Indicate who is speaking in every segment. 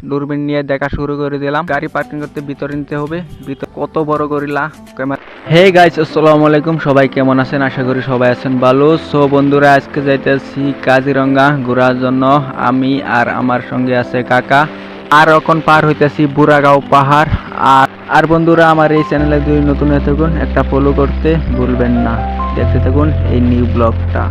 Speaker 1: দূরবীন নিয়ে দেখা শুরু করে দিলাম। গাড়ি পার্কিং করতে ভিতরে নিতে হবে। ভিতর কত বড় গরিলা ক্যামেরা। হে গাইস, আসসালামু আলাইকুম। সবাই কেমন আছেন? আশা করি সবাই আছেন ভালো। সো বন্ধুরা, আজকে যাইতেছি কাজিরঙ্গা ঘোরার জন্য। আমি আর আমার সঙ্গে আছে কাকা। আর এখন পার হইতেছি বুড়াগাঁও পাহাড়। আর বন্ধুরা, আমার এই চ্যানেলে যদি নতুন হয়ে থাকুন, একটা ফলো করতে ভুলবেন না। দেখতে থাকুন এই নিউ ব্লগটা।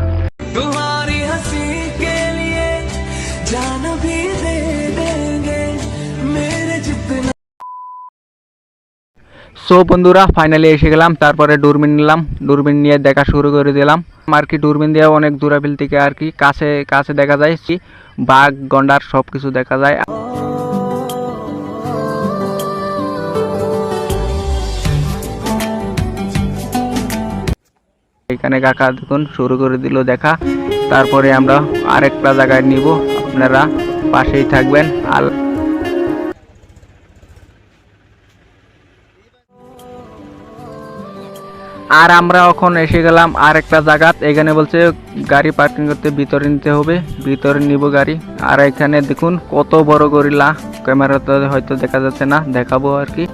Speaker 1: সো বন্ধুরা, ফাইনালি এসে গেলাম। তারপরে দূরবীন নিলাম, দূরবীন নিয়ে দেখা শুরু করে দিলাম। আর কি দূরবীন দিয়ে অনেক দূরাবিল থেকে আর কি কাছে কাছে দেখা যায় বাঘ গন্ডার সব কিছু দেখা যায়। এখানে কাকা দেখুন শুরু করে দিল দেখা। তারপরে আমরা আরেকটা জায়গায় নিব, আপনারা পাশেই থাকবেন। আর আমরা এখন এসে গেলাম আরেকটা জায়গা। এখানে বলছে গাড়ি পার্কিং করতে ভিতরে নিতে হবে, ভিতরে নিব গাড়ি। আর এখানে দেখুন কত বড় গরিলা, ক্যামেরাতে হয়তো দেখা যাচ্ছে না, দেখাবো আর কি।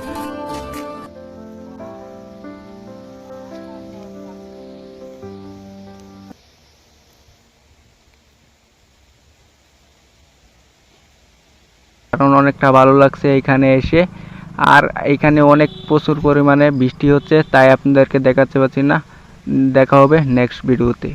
Speaker 1: কারণ অনেকটা ভালো লাগছে এখানে এসে। আর এখানে অনেক প্রচুর পরিমাণে বৃষ্টি হচ্ছে, তাই আপনাদেরকে দেখাতে পারছি না। দেখা হবে নেক্সট ভিডিওতে।